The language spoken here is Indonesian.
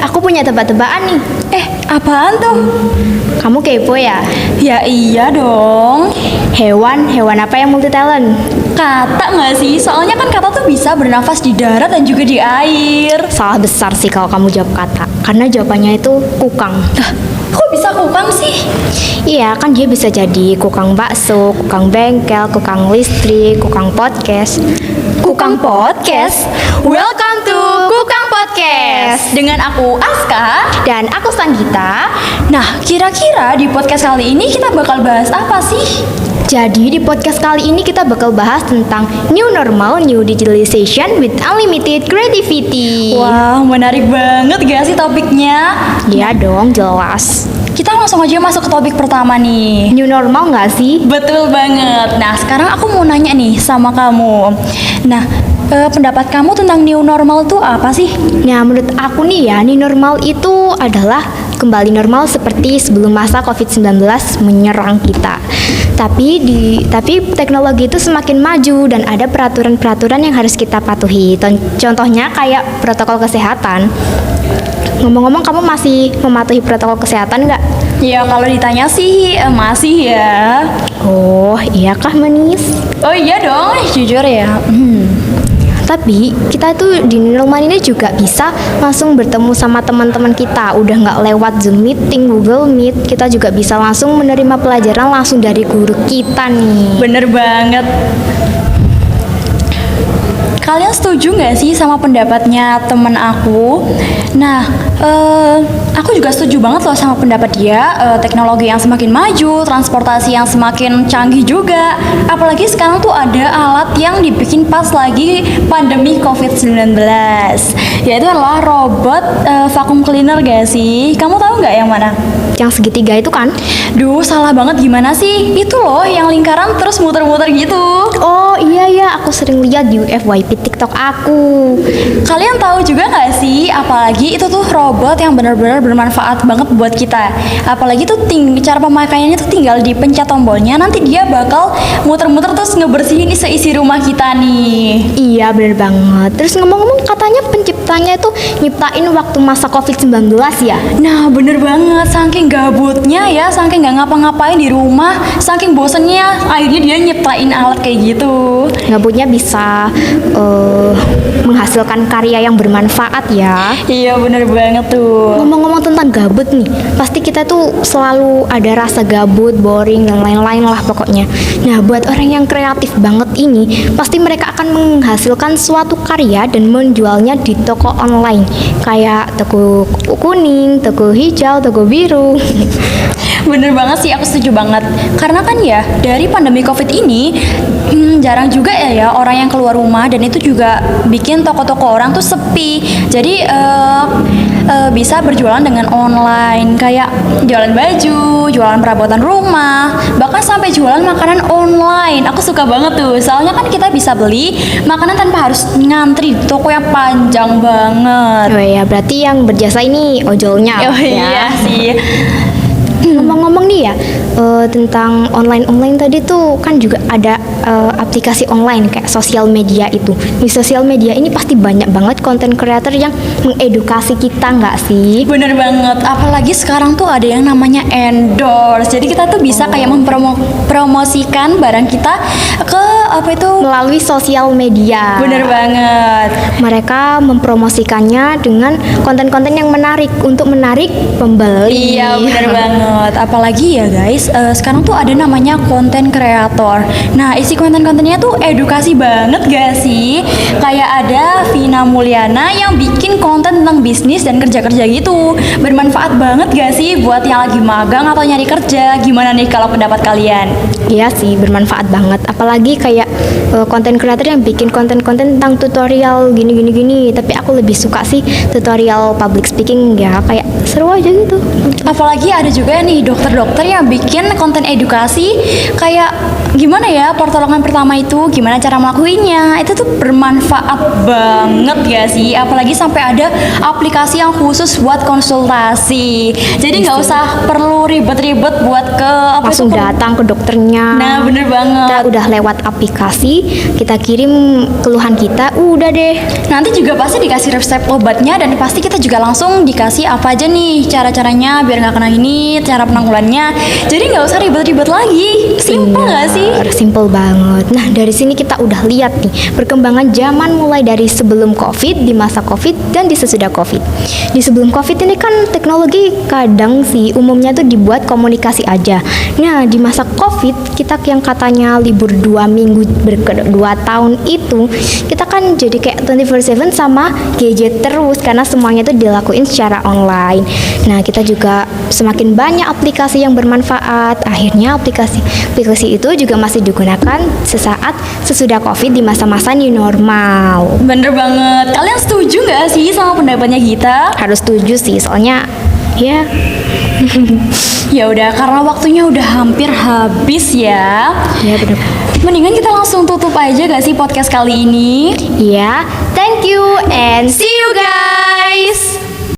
Aku punya tebak-tebakan nih. Apaan tuh? Kamu kepo ya? Ya iya dong. Hewan apa yang multi talent? Kata nggak sih? Soalnya kan kata tuh bisa bernafas di darat dan juga di air. Salah besar sih kalau kamu jawab kata. Karena jawabannya itu kukang. Kok bisa kukang sih? Iya, kan dia bisa jadi kukang bakso, kukang bengkel, kukang listrik, kukang podcast. Kukang Podcast. Welcome to Kukang Podcast. Dengan aku Aska. Dan aku Sanggita. Nah, kira-kira di podcast kali ini kita bakal bahas apa sih? Jadi di podcast kali ini kita bakal bahas tentang new normal, new digitalization with unlimited creativity. Wah, menarik banget gak sih topiknya? Iya dong, jelas. Kita langsung aja masuk ke topik pertama nih. New normal nggak sih? Betul banget. Nah, sekarang aku mau nanya nih sama kamu. Nah, pendapat kamu tentang new normal tuh apa sih? Nah, menurut aku nih ya, new normal itu adalah kembali normal seperti sebelum masa COVID-19 menyerang kita. Tapi teknologi itu semakin maju dan ada peraturan-peraturan yang harus kita patuhi. Contohnya kayak protokol kesehatan. Ngomong-ngomong, kamu masih mematuhi protokol kesehatan nggak? Ya, kalau ditanya sih masih ya. Oh, iya kah manis? Oh iya dong, jujur ya. Tapi kita tuh di new normal ini juga bisa langsung bertemu sama teman-teman kita. Udah nggak lewat Zoom meeting, Google Meet. Kita juga bisa langsung menerima pelajaran langsung dari guru kita nih. Bener banget. Kalian setuju nggak sih sama pendapatnya temen aku? Nah, aku juga setuju banget loh sama pendapat dia. Teknologi yang semakin maju, transportasi yang semakin canggih juga. Apalagi sekarang tuh ada alat yang dibikin pas lagi pandemi COVID-19. Yaitu adalah robot vacuum cleaner gak sih? Kamu tahu nggak yang mana? Yang segitiga itu kan? Duh, salah banget gimana sih? Itu loh yang lingkaran terus muter-muter gitu. Oh iya, aku sering lihat di FYP TikTok aku. Kalian tahu juga nggak sih, apalagi itu tuh robot yang benar-benar bermanfaat banget buat kita. Apalagi tuh cara pemakaiannya tuh tinggal dipencet tombolnya, nanti dia bakal muter-muter terus ngebersihin isi rumah kita nih. Iya bener banget. Terus ngomong-ngomong, katanya penciptanya itu nyiptain waktu masa COVID-19 ya? Nah bener banget, saking gabutnya ya, saking nggak ngapa-ngapain di rumah, saking bosennya, akhirnya dia nyiptain alat kayak gitu. Gabutnya bisa menghasilkan karya yang bermanfaat ya. Iya bener banget tuh. Ngomong-ngomong tentang gabut nih, pasti kita tuh selalu ada rasa gabut, boring, dan lain-lain lah pokoknya. Nah, buat orang yang kreatif banget ini, pasti mereka akan menghasilkan suatu karya dan menjualnya di toko online, kayak toko kuning, toko hijau, toko biru. Bener banget sih, aku setuju banget. Karena kan ya, dari pandemi COVID ini jarang juga ya orang yang keluar rumah, dan itu juga bikin toko-toko orang tuh sepi. Jadi bisa berjualan dengan online, kayak jualan baju, jualan perabotan rumah, bahkan sampai jualan makanan online. Aku suka banget tuh, soalnya kan kita bisa beli makanan tanpa harus ngantri di toko yang panjang banget. Oh iya, berarti yang berjasa ini ojolnya. Oh iya sih. Ngomong-ngomong nih ya, tentang online tadi tuh kan juga ada aplikasi online kayak sosial media itu. Di sosial media ini pasti banyak banget konten creator yang mengedukasi kita, nggak sih? Bener banget, apalagi sekarang tuh ada yang namanya endorse. Jadi kita tuh bisa kayak mempromosikan barang kita ke melalui sosial media. Bener banget. Mereka mempromosikannya dengan konten-konten yang menarik untuk menarik pembeli. Iya bener banget. Apalagi ya guys, sekarang tuh ada namanya konten kreator. Nah, isi konten-kontennya tuh edukasi banget gak sih? Kayak ada Vina Mulyana yang bikin konten tentang bisnis dan kerja-kerja gitu. Bermanfaat banget gak sih buat yang lagi magang atau nyari kerja? Gimana nih kalau pendapat kalian? Iya sih, bermanfaat banget. Apalagi kayak konten kreator yang bikin konten-konten tentang tutorial gini. Tapi aku lebih suka sih tutorial public speaking ya, kayak seru aja gitu. Apalagi ada juga nih dokter-dokter yang bikin konten edukasi kayak gimana ya pertolongan pertama itu, gimana cara melakukannya. Itu tuh bermanfaat banget ya sih. Apalagi sampai ada aplikasi yang khusus buat konsultasi. Jadi nggak usah perlu ribet-ribet buat ke langsung datang ke dokternya. Nah bener banget. Kita udah lewat aplikasi, kita kirim keluhan kita, udah deh. Nanti juga pasti dikasih resep obatnya dan pasti kita juga langsung dikasih apa aja nih cara-caranya biar nggak kena ini, cara penanggulannya. Jadi nggak usah ribet-ribet lagi. Simpel nggak sih? Simple banget. Nah, dari sini kita udah lihat nih perkembangan zaman mulai dari sebelum COVID, di masa COVID, dan di sesudah COVID. Di sebelum COVID ini kan teknologi kadang sih umumnya tuh dibuat komunikasi aja. Nah, di masa COVID kita yang katanya libur 2 minggu 2 tahun itu, kita kan jadi kayak 24/7 sama gadget terus karena semuanya tuh dilakuin secara online. Nah, kita juga semakin banyak aplikasi yang bermanfaat. Akhirnya aplikasi itu juga masih digunakan sesaat sesudah COVID di masa-masa new normal. Bener banget. Kalian setuju nggak sih sama pendapatnya Gita? Harus setuju sih, soalnya ya Ya udah, karena waktunya udah hampir habis ya. ya benar. Mendingan kita langsung tutup aja gak sih podcast kali ini? Ya, thank you and see you guys.